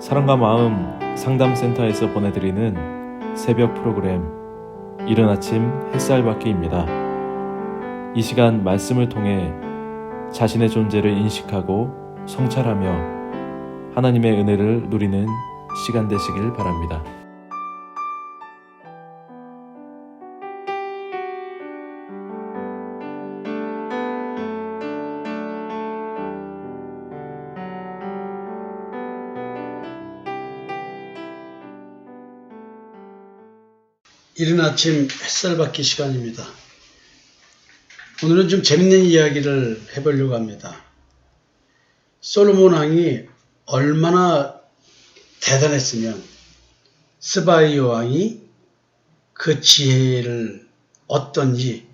사랑과 마음 상담센터에서 보내드리는 새벽 프로그램 이른 아침 햇살받기입니다. 이 시간 말씀을 통해 자신의 존재를 인식하고 성찰하며 하나님의 은혜를 누리는 시간 되시길 바랍니다. 이른 아침 햇살 받기 시간입니다. 오늘은 좀 재밌는 이야기를 해보려고 합니다. 솔로몬 왕이 얼마나 대단했으면 스바이 왕이 그 지혜를 얻던지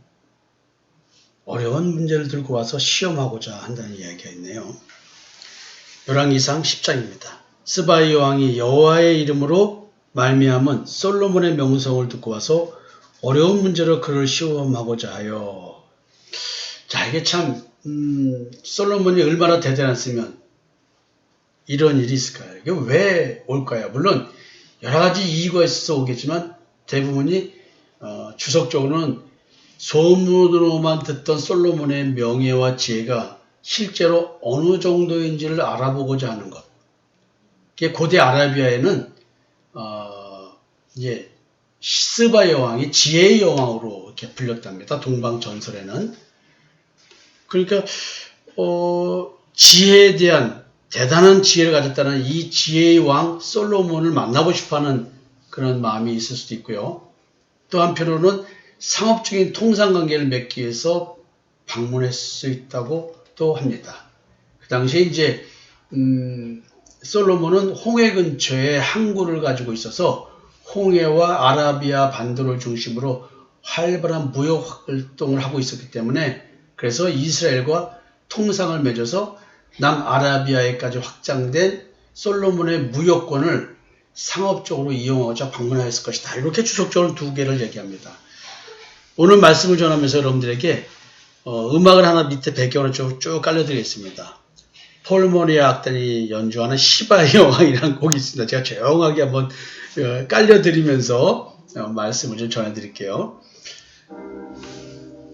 어려운 문제를 들고 와서 시험하고자 한다는 이야기가 있네요. 열왕기상 10장입니다. 스바이 왕이 여호와의 이름으로 말미암은 솔로몬의 명성을 듣고 와서 어려운 문제로 그를 시험하고자 하여. 자, 이게 참 솔로몬이 얼마나 대단했으면 이런 일이 있을까요? 이게 왜 올까요? 물론 여러 가지 이유가 있어서 오겠지만 대부분이 주석적으로는 소문으로만 듣던 솔로몬의 명예와 지혜가 실제로 어느 정도인지를 알아보고자 하는 것. 이게 고대 아라비아에는 이제 스바 여왕이 지혜의 여왕으로 이렇게 불렸답니다. 동방 전설에는. 그러니까 지혜에 대한 대단한 지혜를 가졌다는 이 지혜의 왕 솔로몬을 만나고 싶어하는 그런 마음이 있을 수도 있고요. 또 한편으로는 상업적인 통상관계를 맺기 위해서 방문할 수 있다고 또 합니다. 그 당시에 이제 솔로몬은 홍해 근처에 항구를 가지고 있어서 홍해와 아라비아 반도를 중심으로 활발한 무역 활동을 하고 있었기 때문에 그래서 이스라엘과 통상을 맺어서 남아라비아에까지 확장된 솔로몬의 무역권을 상업적으로 이용하고자 방문하였을 것이다. 이렇게 주석적으로 두 개를 얘기합니다. 오늘 말씀을 전하면서 여러분들에게 음악을 하나 밑에 배경으로 쭉 깔려드리겠습니다. 폴모리아 악단이 연주하는 시바의 여왕이라는 곡이 있습니다. 제가 조용하게 한번 깔려드리면서 말씀을 좀 전해드릴게요.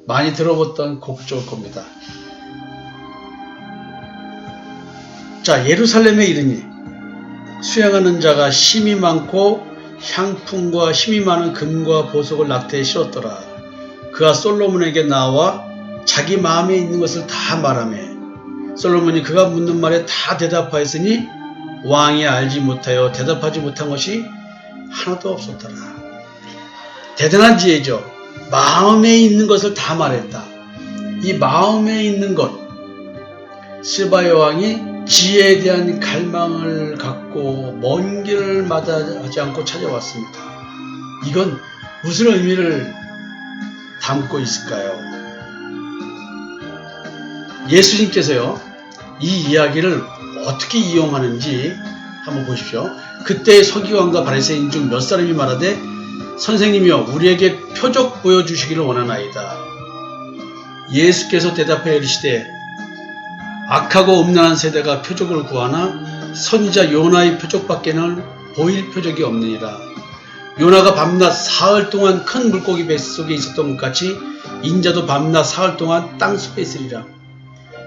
많이 들어봤던 곡 좋을 겁니다. 자, 예루살렘에 이르니 수행하는 자가 힘이 많고 향품과 힘이 많은 금과 보석을 낙태에 실었더라. 그가 솔로몬에게 나와 자기 마음에 있는 것을 다 말하며 솔로몬이 그가 묻는 말에 다 대답하였으니 왕이 알지 못하여 대답하지 못한 것이 하나도 없었더라. 대단한 지혜죠. 마음에 있는 것을 다 말했다. 이 마음에 있는 것, 스바 여왕이 지혜에 대한 갈망을 갖고 먼 길을 마다하지 않고 찾아왔습니다. 이건 무슨 의미를 담고 있을까요? 예수님께서요, 이 이야기를 어떻게 이용하는지 한번 보십시오. 그때 서기관과 바리새인 중 몇 사람이 말하되 선생님이여 우리에게 표적 보여주시기를 원하나이다. 예수께서 대답하여 이르시되 악하고 음란한 세대가 표적을 구하나 선지자 요나의 표적밖에는 보일 표적이 없느니라. 요나가 밤낮 사흘 동안 큰 물고기 뱃속에 있었던 것 같이 인자도 밤낮 사흘 동안 땅속에 있으리라.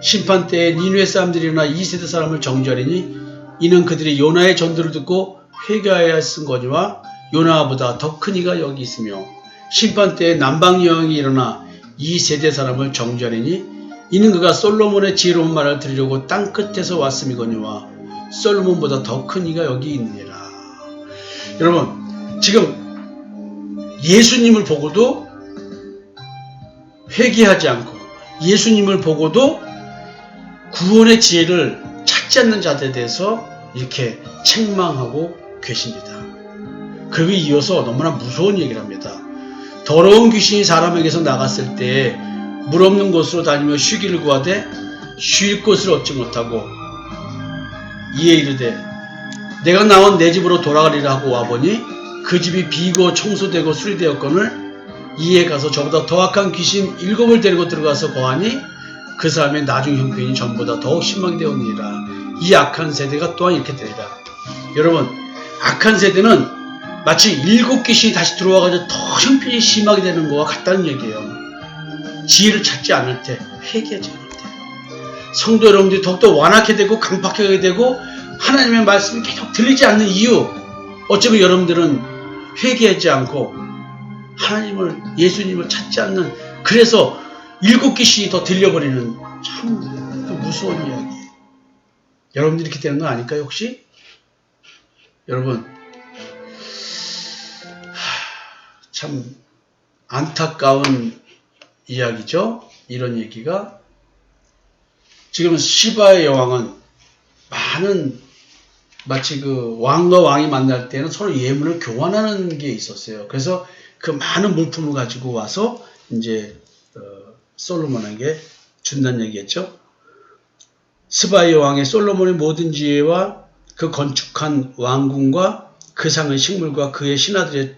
심판 때에 니느웨 사람들이 일어나 2세대 사람을 정죄하리니 이는 그들이 요나의 전도를 듣고 회개하여 쓴 거니와 요나보다 더 큰 이가 여기 있으며 심판 때에 남방 여왕이 일어나 2세대 사람을 정죄하리니 이는 그가 솔로몬의 지혜로운 말을 들으려고 땅끝에서 왔음이거니와 솔로몬보다 더 큰 이가 여기 있느니라. 여러분, 지금 예수님을 보고도 회개하지 않고 예수님을 보고도 구원의 지혜를 찾지 않는 자들에 대해서 이렇게 책망하고 계십니다. 그리고 이어서 너무나 무서운 얘기를 합니다. 더러운 귀신이 사람에게서 나갔을 때 물 없는 곳으로 다니며 쉬기를 구하되 쉴 곳을 얻지 못하고 이에 이르되 내가 나온 내 집으로 돌아가리라 하고 와보니 그 집이 비고 청소되고 수리되었거늘 이에 가서 저보다 더 악한 귀신 7을 데리고 들어가서 거하니 그 사람의 나중 형편이 전보다 더욱 심하게 되었느니라. 이 악한 세대가 또한 이렇게 되리라. 여러분, 악한 세대는 마치 일곱 귀신이 다시 들어와가지고 더 형편이 심하게 되는 거와 같다는 얘기예요. 지혜를 찾지 않을 때, 회개하지 않을 때. 성도 여러분들이 더욱더 완악하게 되고 강팍하게 되고 하나님의 말씀이 계속 들리지 않는 이유, 어쩌면 여러분들은 회개하지 않고 하나님을, 예수님을 찾지 않는, 그래서 일곱 귀신이 더 들려버리는 참 무서운 이야기. 여러분들이 이렇게 되는 거 아닐까요, 혹시? 여러분, 참 안타까운 이야기죠. 이런 얘기가. 지금 시바의 여왕은 많은, 마치 그 왕과 왕이 만날 때는 서로 예물을 교환하는 게 있었어요. 그래서 그 많은 물품을 가지고 와서 이제 솔로몬에게 준다는 얘기했죠. 스바의 여왕의 솔로몬의 모든 지혜와 그 건축한 왕궁과 그 상의 식물과 그의 신하들의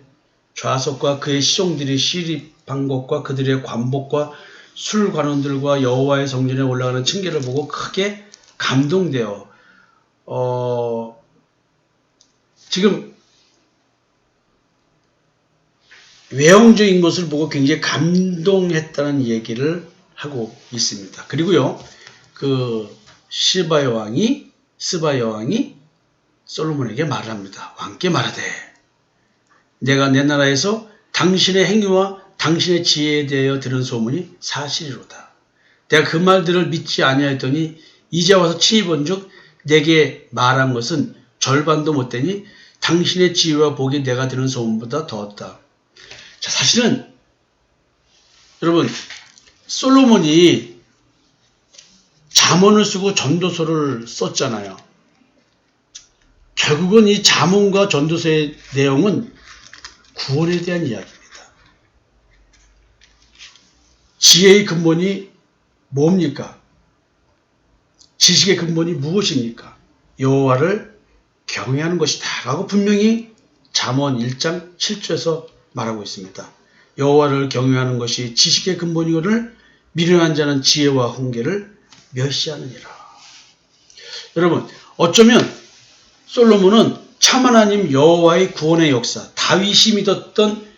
좌석과 그의 시종들의 시립한 곳과 그들의 관복과 술관원들과 여호와의 성전에 올라가는 층계를 보고 크게 감동되어 지금 외형적인 것을 보고 굉장히 감동했다는 얘기를 하고 있습니다. 그리고요, 그 스바 여왕이 솔로몬에게 말을 합니다. 왕께 말하되 내가 내 나라에서 당신의 행위와 당신의 지혜에 대하여 들은 소문이 사실이로다. 내가 그 말들을 믿지 아니하였더니 이제 와서 친히 본즉 내게 말한 것은 절반도 못되니 당신의 지혜와 복이 내가 들은 소문보다 더웠다. 자, 사실은 여러분, 솔로몬이 잠언을 쓰고 전도서를 썼잖아요. 결국은 이 잠언과 전도서의 내용은 구원에 대한 이야기입니다. 지혜의 근본이 뭡니까? 지식의 근본이 무엇입니까? 여호와를 경외하는 것이다 라고 분명히 잠언 1장 7절에서 말하고 있습니다. 여호와를 경외하는 것이 지식의 근본이거늘 미련한 자는 지혜와 훈계를 멸시하느니라. 여러분, 어쩌면 솔로몬은 참 하나님 여호와의 구원의 역사, 다윗이 믿었던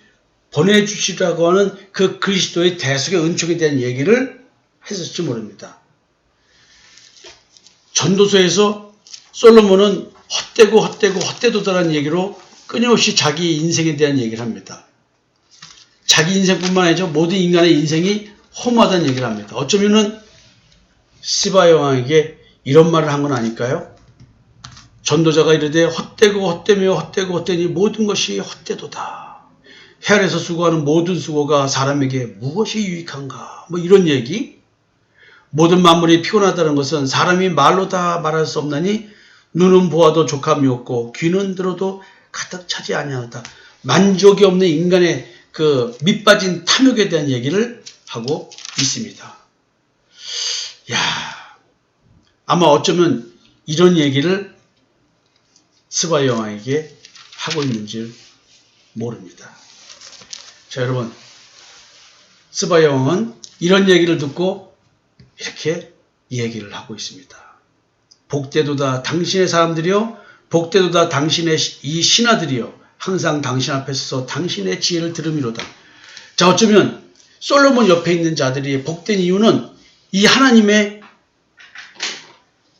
보내주시라고 하는 그 그리스도의 대속의 은총에 대한 얘기를 했을지 모릅니다. 전도서에서 솔로몬은 헛되도다라는 얘기로 끊임없이 자기 인생에 대한 얘기를 합니다. 자기 인생뿐만 아니라 모든 인간의 인생이 험하다는 얘기를 합니다. 어쩌면은 시바 여왕에게 이런 말을 한 건 아닐까요? 전도자가 이르되 헛되니 모든 것이 헛되도다. 해 아래서 수고하는 모든 수고가 사람에게 무엇이 유익한가? 뭐 이런 얘기. 모든 만물이 피곤하다는 것은 사람이 말로 다 말할 수 없나니 눈은 보아도 족함이 없고 귀는 들어도 가득 차지 아니하다. 만족이 없는 인간의 그 밑빠진 탐욕에 대한 얘기를 하고 있습니다. 아마 어쩌면 이런 얘기를 스바 여왕에게 하고 있는 줄 모릅니다. 자, 여러분, 스바 여왕은 이런 얘기를 듣고 이렇게 얘기를 하고 있습니다. 복되도다 당신의 사람들이요, 복되도다 당신의 이 신하들이요, 항상 당신 앞에 서서 당신의 지혜를 들음이로다. 자, 어쩌면 솔로몬 옆에 있는 자들이 복된 이유는 이 하나님의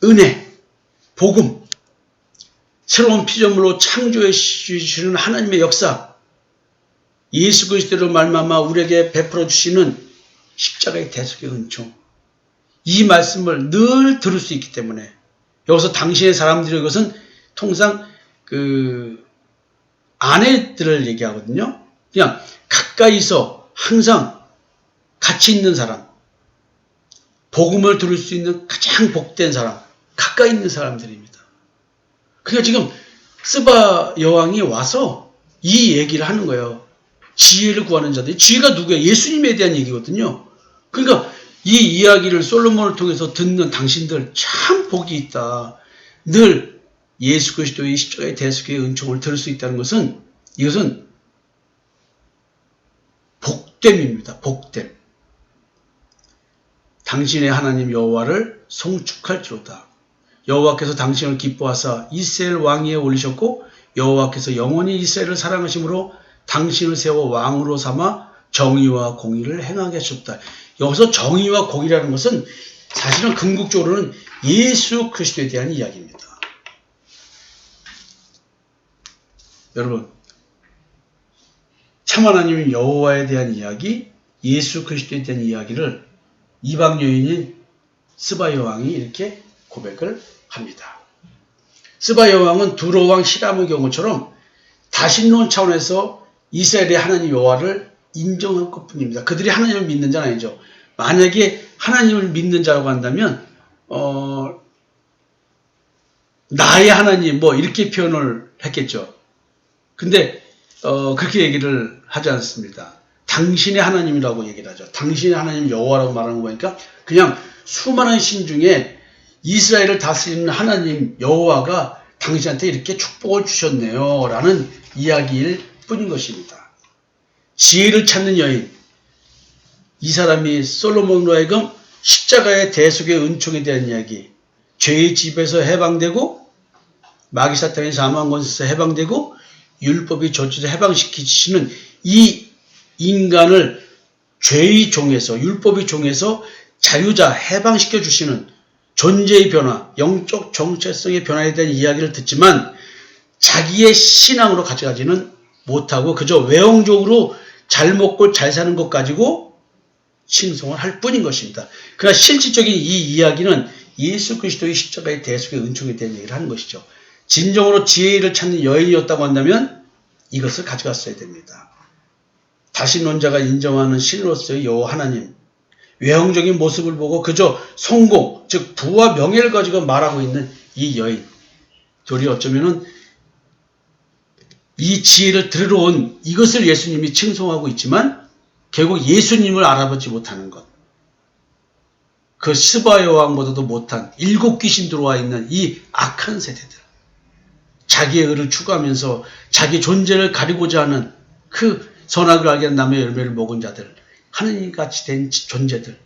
은혜, 복음, 새로운 피조물로 창조해 주시는 하나님의 역사, 예수 그리스도로 말미암아 우리에게 베풀어 주시는 십자가의 대속의 은총, 이 말씀을 늘 들을 수 있기 때문에 여기서 당신의 사람들의 것은 통상 그 아내들을 얘기하거든요. 그냥 가까이서 항상 같이 있는 사람, 복음을 들을 수 있는 가장 복된 사람, 가까이 있는 사람들입니다. 그러니까 지금 스바 여왕이 와서 이 얘기를 하는 거예요. 지혜를 구하는 자들. 지혜가 누구예요? 예수님에 대한 얘기거든요. 그러니까 이 이야기를 솔로몬을 통해서 듣는 당신들 참 복이 있다. 늘 예수 그리스도의 십자가의 대속의 은총을 들을 수 있다는 것은, 이것은 복됨입니다. 복됨. 당신의 하나님 여호와를 송축할지로다. 여호와께서 당신을 기뻐하사 이스라엘 왕위에 올리셨고 여호와께서 영원히 이스라엘을 사랑하심으로 당신을 세워 왕으로 삼아 정의와 공의를 행하게 하셨다. 여기서 정의와 공의라는 것은 사실은 궁극적으로는 예수 그리스도에 대한 이야기입니다. 여러분, 참 하나님 여호와에 대한 이야기, 예수 그리스도에 대한 이야기를 이방 여인인 스바 여왕이 이렇게 고백을 합니다. 스바 여왕은 두로 왕 히람의 경우처럼 다신론 차원에서 이스라엘의 하나님 여호와를 인정한 것뿐입니다. 그들이 하나님을 믿는 자는 아니죠. 만약에 하나님을 믿는 자라고 한다면 나의 하나님 뭐 이렇게 표현을 했겠죠. 근데 그렇게 얘기를 하지 않습니다. 당신의 하나님이라고 얘기를 하죠. 당신의 하나님 여호와라고 말하는 거 보니까 그냥 수많은 신 중에 이스라엘을 다스리는 하나님 여호와가 당신한테 이렇게 축복을 주셨네요 라는 이야기일 뿐인 것입니다. 지혜를 찾는 여인, 이 사람이 솔로몬으로 하여금 십자가의 대속의 은총에 대한 이야기, 죄의 집에서 해방되고 마귀 사탄의 사망 권세에서 해방되고 율법이 조치에서 해방시키시는 이 인간을 죄의 종에서 율법의 종에서 자유자 해방시켜 주시는 존재의 변화, 영적 정체성의 변화에 대한 이야기를 듣지만 자기의 신앙으로 가져가지는 못하고 그저 외형적으로 잘 먹고 잘 사는 것 가지고 칭송을 할 뿐인 것입니다. 그러나 실질적인 이 이야기는 예수 그리스도의 십자가의 대속의 은총에 대한 얘기를 하는 것이죠. 진정으로 지혜를 찾는 여인이었다고 한다면 이것을 가져갔어야 됩니다. 다신론자가 인정하는 신으로서의 여호와 하나님, 외형적인 모습을 보고 그저 성공, 즉 부와 명예를 가지고 말하고 있는 이 여인, 둘이 어쩌면은 이 지혜를 들으러 온 이것을 예수님이 칭송하고 있지만 결국 예수님을 알아보지 못하는 것, 그 스바 여왕보다도 못한 7 귀신 들어와 있는 이 악한 세대들, 자기의 의를 추구하면서 자기 존재를 가리고자 하는 그 선악을 알게 한 나무의 열매를 먹은 자들, 하느님같이 된 존재들,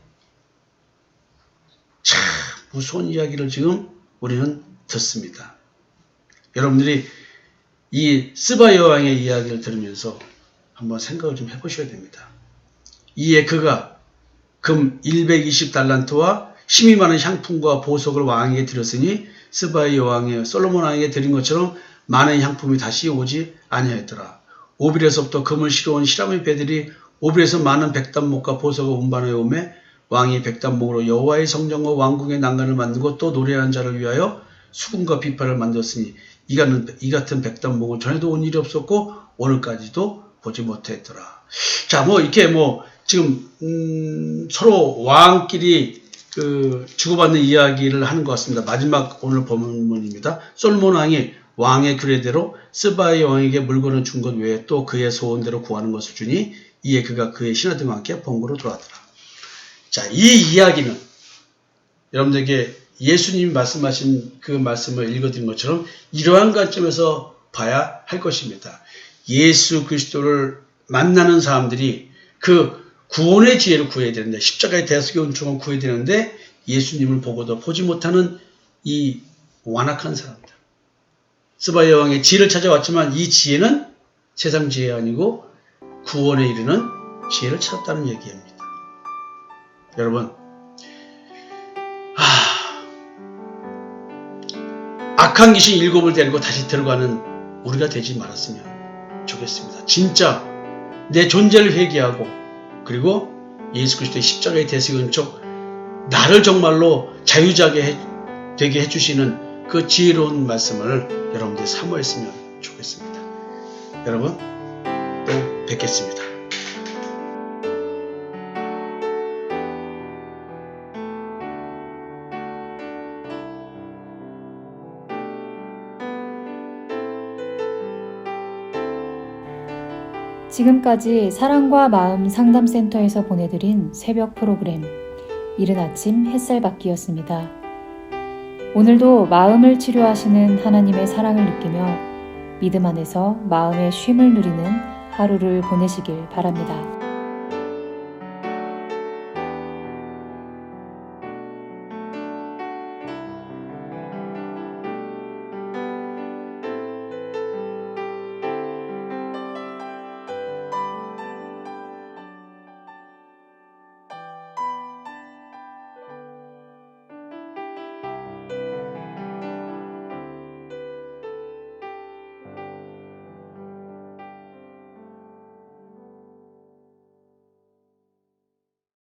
참 무서운 이야기를 지금 우리는 듣습니다. 여러분들이 이 스바 여왕의 이야기를 들으면서 한번 생각을 좀 해보셔야 됩니다. 이에 그가 금 120달란트와 힘이 많은 향품과 보석을 왕에게 드렸으니 스바의 여왕의 솔로몬 왕에게 드린 것처럼 많은 향품이 다시 오지 아니하였더라. 오빌에서부터 금을 실어온 히람의 배들이 오빌에서 많은 백단목과 보석을 운반하여 오매 왕이 백단목으로 여호와의 성전과 왕궁의 난간을 만들고 또 노래하는 자를 위하여 수금과 비파를 만들었으니 이 같은 백단목은 전에도 온 일이 없었고 오늘까지도 보지 못했더라. 자, 이렇게 지금 서로 왕끼리 주고받는 이야기를 하는 것 같습니다. 마지막 오늘 본문입니다. 솔로몬 왕이 왕의 규례대로 스바의 왕에게 물건을 준 것 외에 또 그의 소원대로 구하는 것을 주니 이에 그가 그의 신하들과 함께 본고로 돌아왔더라. 자, 이 이야기는 여러분들에게 예수님이 말씀하신 그 말씀을 읽어드린 것처럼 이러한 관점에서 봐야 할 것입니다. 예수 그리스도를 만나는 사람들이 그 구원의 지혜를 구해야 되는데, 십자가의 대속의 은총을 구해야 되는데 예수님을 보고도 보지 못하는 이 완악한 사람들, 스바 여왕의 지혜를 찾아왔지만 이 지혜는 세상 지혜가 아니고 구원에 이르는 지혜를 찾았다는 얘기입니다. 여러분, 악한 귀신 7을 데리고 다시 들어가는 우리가 되지 말았으면 좋겠습니다. 진짜 내 존재를 회개하고 그리고 예수 그리스도의 십자가의 대속의 은총, 나를 정말로 자유자게 되게 해주시는 그 지혜로운 말씀을 여러분들이 사모했으면 좋겠습니다. 여러분, 또 뵙겠습니다. 지금까지 사랑과 마음 상담센터에서 보내드린 새벽 프로그램 이른 아침 햇살받기였습니다. 오늘도 마음을 치료하시는 하나님의 사랑을 느끼며 믿음 안에서 마음의 쉼을 누리는 하루를 보내시길 바랍니다.